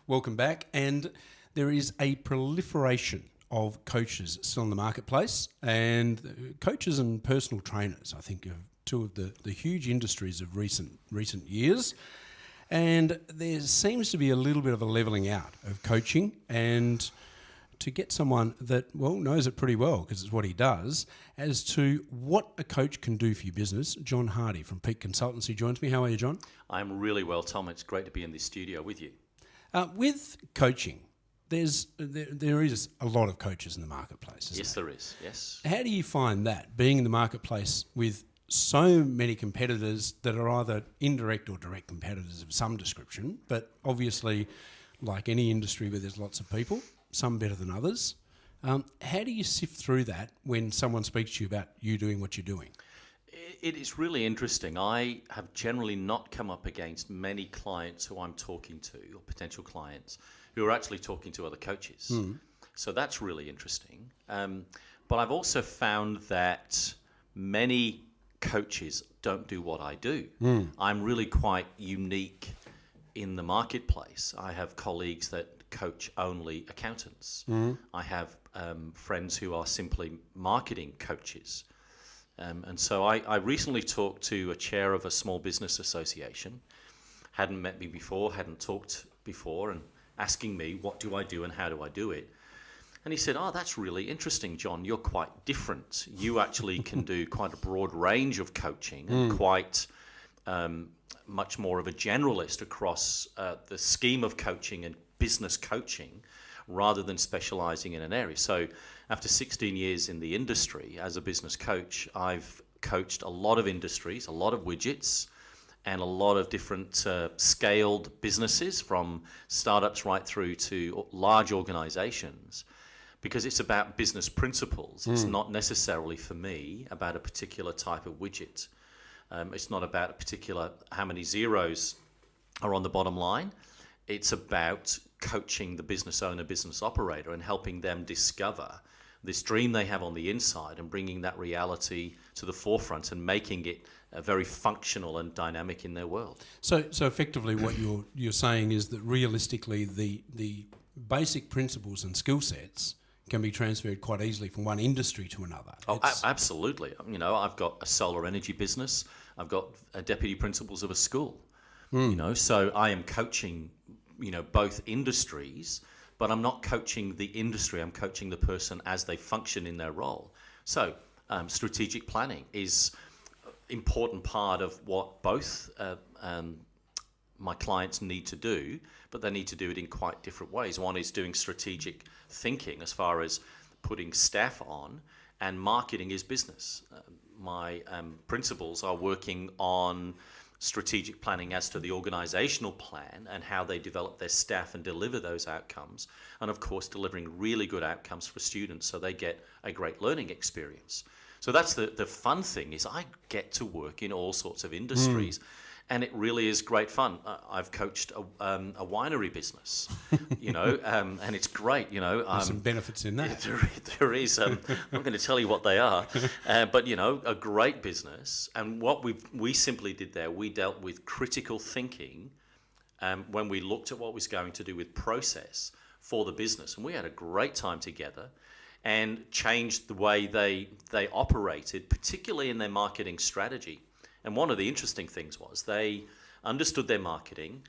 welcome back. And there is a proliferation of coaches still in the marketplace, and coaches and personal trainers, I think, are two of the huge industries of recent years. And there seems to be a little bit of a levelling out of coaching, and to get someone that, well, knows it pretty well because it's what he does, as to what a coach can do for your business, John Hardy from Peak Consultancy joins me. How are you, John? I'm really well, Tom. It's great to be in this studio with you. With coaching, there is a lot of coaches in the marketplace, Yes, there is, yes. How do you find that, being in the marketplace with so many competitors that are either indirect or direct competitors of some description, but obviously, like any industry where there's lots of people, some better than others. How do you sift through that when someone speaks to you about you doing what you're doing? It is really interesting. I have generally not come up against many clients who I'm talking to, or potential clients, who are actually talking to other coaches. So that's really interesting. But I've also found that many coaches don't do what I do. I'm really quite unique in the marketplace. I have colleagues that coach only accountants. I have friends who are simply marketing coaches. And so I recently talked to a chair of a small business association, hadn't met me before, hadn't talked before, and asking me, what do I do and how do I do it? And he said, oh, that's really interesting, John. You're quite different. You actually can do quite a broad range of coaching and quite much more of a generalist across the scheme of coaching and business coaching rather than specializing in an area. So after 16 years in the industry as a business coach, I've coached a lot of industries, a lot of widgets, and a lot of different scaled businesses, from startups right through to large organizations, because it's about business principles. It's not necessarily, for me, about a particular type of widget. It's not about a particular how many zeros are on the bottom line. It's about coaching the business owner, business operator, and helping them discover this dream they have on the inside and bringing that reality to the forefront and making it very functional and dynamic in their world. So effectively what you're saying is that realistically the basic principles and skill sets can be transferred quite easily from one industry to another. Oh, absolutely. You know, I've got a solar energy business. I've got deputy principals of a school. You know, so I am coaching, you know, both industries, but I'm not coaching the industry. I'm coaching the person as they function in their role. So strategic planning is an important part of what both my clients need to do, but they need to do it in quite different ways. One is doing strategic thinking as far as putting staff on, and marketing is business. My principals are working on strategic planning as to the organizational plan and how they develop their staff and deliver those outcomes, and of course delivering really good outcomes for students so they get a great learning experience. So that's the fun thing, is I get to work in all sorts of industries, and it really is great fun. I've coached a winery business, you know, and it's great, you know. There's some benefits in that. There is. I'm not going to tell you what they are, but, you know, a great business. And what we simply did there, we dealt with critical thinking when we looked at what was going to do with process for the business. And we had a great time together and changed the way they operated, particularly in their marketing strategy. And one of the interesting things was they understood their marketing,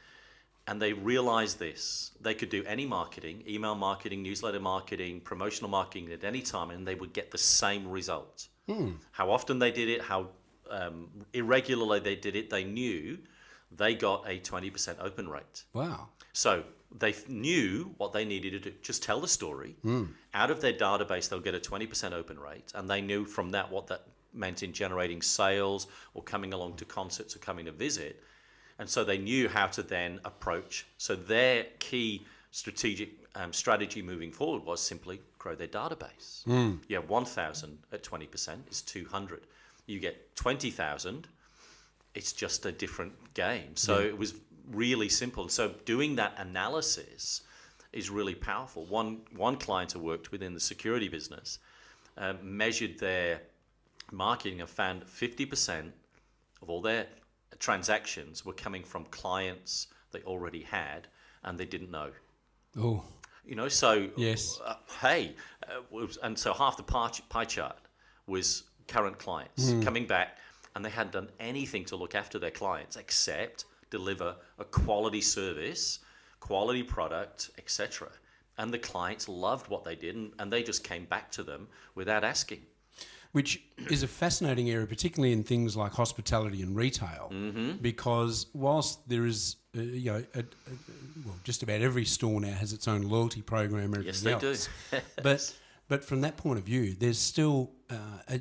and they realized this. They could do any marketing, email marketing, newsletter marketing, promotional marketing at any time, and they would get the same result. How often they did it, how irregularly they did it, they knew they got a 20% open rate. Wow. So they knew what they needed to do. Just tell the story. Out of their database, they'll get a 20% open rate, and they knew from that what that meant in generating sales or coming along to concerts or coming to visit. And so they knew how to then approach. So their key strategic strategy moving forward was simply grow their database. You have 1,000 at 20% is 200. You get 20,000, it's just a different game. So it was really simple. So doing that analysis is really powerful. One client I worked with in the security business measured their marketing and found 50% of all their transactions were coming from clients they already had and they didn't know. Oh, So yes. and so half the pie chart was current clients coming back, and they hadn't done anything to look after their clients except deliver a quality service, quality product, etc. And the clients loved what they did, and they just came back to them without asking. Which is a fascinating area, particularly in things like hospitality and retail, because whilst there is, just about every store now has its own loyalty program and Yes, everything they else. do. But from that point of view, there's still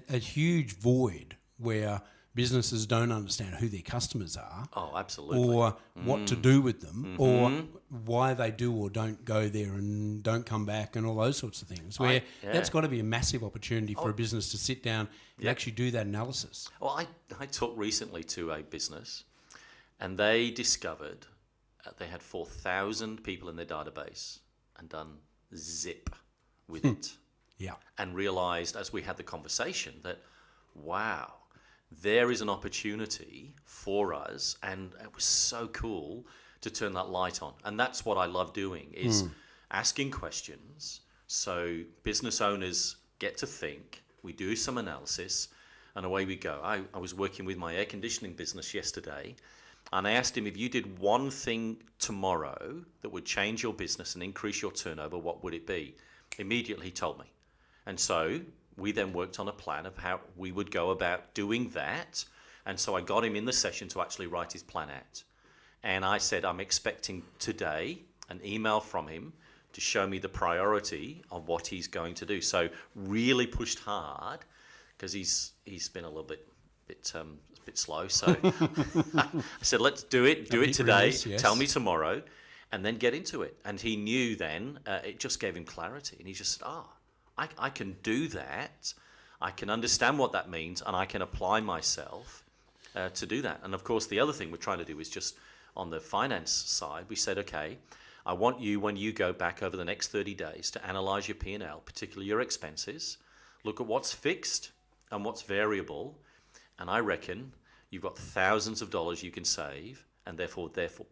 a huge void where businesses don't understand who their customers are. Oh, absolutely. Or what to do with them, or why they do or don't go there and don't come back, and all those sorts of things. Where that's got to be a massive opportunity for a business to sit down and actually do that analysis. Well, I talked recently to a business, and they discovered they had 4,000 people in their database and done zip with it. Yeah. And realized as we had the conversation that, wow, there is an opportunity for us, and it was so cool to turn that light on. And that's what I love doing, is asking questions so business owners get to think, we do some analysis, and away we go. I was working with my air conditioning business yesterday, and I asked him, if you did one thing tomorrow that would change your business and increase your turnover, what would it be? Immediately he told me. And so we then worked on a plan of how we would go about doing that. And so I got him in the session to actually write his plan out. And I said, I'm expecting today an email from him to show me the priority of what he's going to do. So really pushed hard, because he's been a little bit slow. So I said, let's do it today. Release, yes. Tell me tomorrow, and then get into it. And he knew then, it just gave him clarity. And he just said, I can do that. I can understand what that means, and I can apply myself to do that. And of course, the other thing we're trying to do is just on the finance side, we said, okay, I want you, when you go back over the next 30 days, to analyze your P&L, particularly your expenses, look at what's fixed and what's variable. And I reckon you've got thousands of dollars you can save, and therefore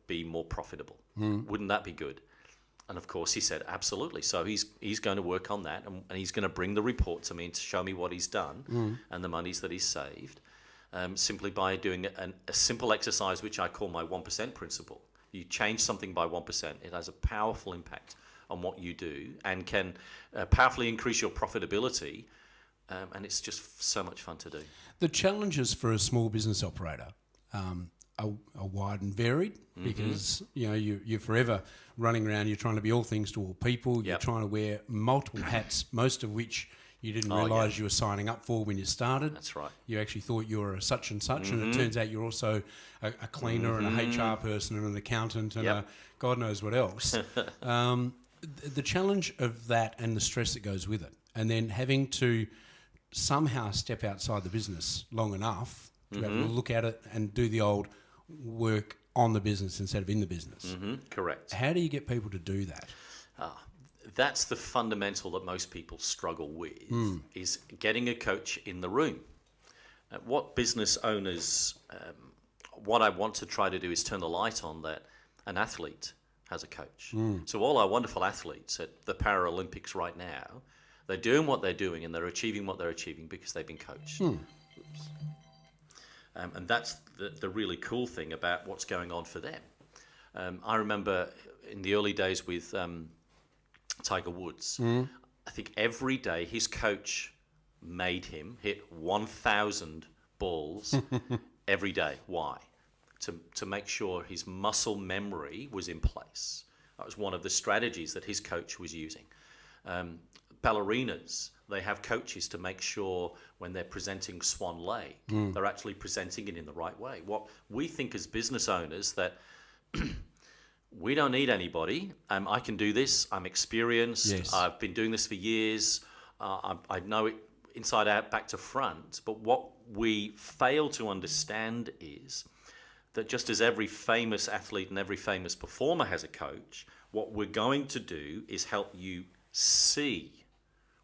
be more profitable. Wouldn't that be good? And of course he said, absolutely. So he's going to work on that, and he's going to bring the report to me and to show me what he's done and the monies that he's saved, simply by doing a simple exercise, which I call my 1% principle. You change something by 1%, it has a powerful impact on what you do, and can powerfully increase your profitability, and it's just so much fun to do. The challenges for a small business operator are wide and varied, because you're forever running around. You're trying to be all things to all people. You're trying to wear multiple hats, most of which you didn't realise you were signing up for when you started. That's right. You actually thought you were a such and such, and it turns out you're also a cleaner and a HR person and an accountant and a God knows what else. The challenge of that and the stress that goes with it, and then having to somehow step outside the business long enough to be able to look at it and do the old work on the business instead of in the business. Correct. How do you get people to do that? That's the fundamental that most people struggle with, is getting a coach in the room. What business owners, what I want to try to do is turn the light on that an athlete has a coach. So all our wonderful athletes at the Paralympics right now, they're doing what they're doing and they're achieving what they're achieving because they've been coached. And that's the really cool thing about what's going on for them. I remember in the early days with Tiger Woods, I think every day his coach made him hit 1,000 balls every day. Why? To make sure his muscle memory was in place. That was one of the strategies that his coach was using. Ballerinas, they have coaches to make sure when they're presenting Swan Lake, they're actually presenting it in the right way. What we think as business owners, that we don't need anybody. I can do this. I'm experienced. Yes. I've been doing this for years. I know it inside out, back to front. But what we fail to understand is that just as every famous athlete and every famous performer has a coach, what we're going to do is help you see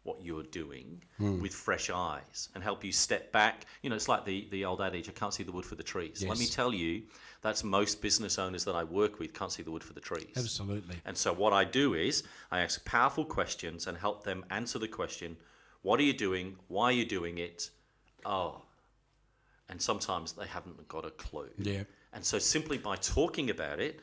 what you're doing with fresh eyes and help you step back. You know, it's like the old adage, I can't see the wood for the trees. Yes. Let me tell you, that's most business owners that I work with can't see the wood for the trees. Absolutely. And so what I do is I ask powerful questions and help them answer the question, what are you doing? Why are you doing it? Oh, and sometimes they haven't got a clue. Yeah. And so simply by talking about it,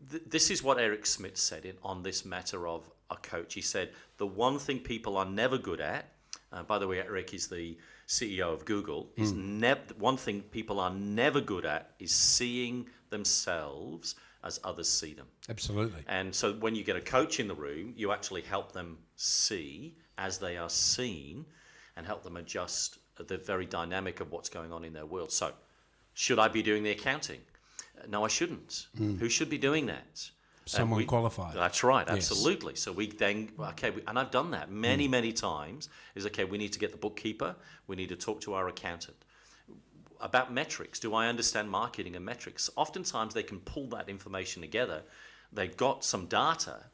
this is what Eric Schmidt said on this matter of a coach. He said, the one thing people are never good at, by the way, Eric is the CEO of Google, is one thing people are never good at is seeing themselves as others see them. Absolutely. And so when you get a coach in the room, you actually help them see as they are seen and help them adjust the very dynamic of what's going on in their world. So, should I be doing the accounting? No, I shouldn't. Who should be doing that? Someone qualified. That's right, Yes. absolutely. So we then, and I've done that many times, is okay, we need to get the bookkeeper, we need to talk to our accountant. About metrics, do I understand marketing and metrics? Oftentimes they can pull that information together. They've got some data.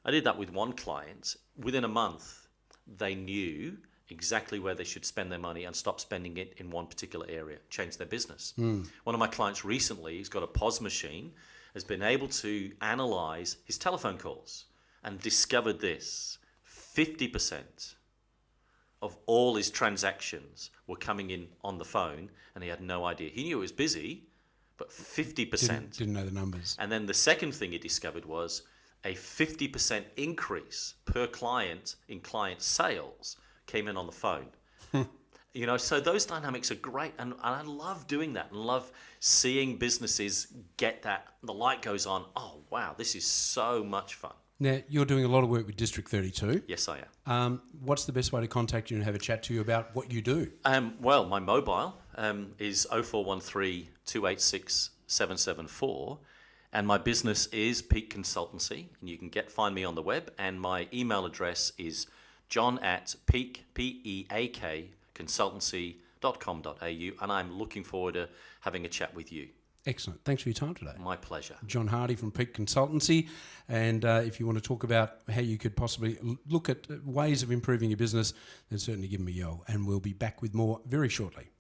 I did that with one client. Within a month, they knew exactly where they should spend their money and stop spending it in one particular area, change their business. One of my clients recently, he's got a POS machine, has been able to analyze his telephone calls and discovered this: 50% of all his transactions were coming in on the phone, and he had no idea. He knew it was busy, but 50%. Didn't know the numbers. And then the second thing he discovered was a 50% increase per client in client sales came in on the phone. You know, so those dynamics are great, and I love doing that and love seeing businesses get that. The light goes on. Oh, wow, this is so much fun. Now, you're doing a lot of work with District 32. Yes, I am. What's the best way to contact you and have a chat to you about what you do? Well, my mobile is 0413 286 774, and my business is Peak Consultancy, and you can find me on the web, and my email address is john@peak, P-E-A-K, consultancy.com.au, and I'm looking forward to having a chat with you. Excellent. Thanks for your time today. My pleasure. John Hardy from Peak Consultancy. And if you want to talk about how you could possibly look at ways of improving your business, then certainly give me a yell. And we'll be back with more very shortly.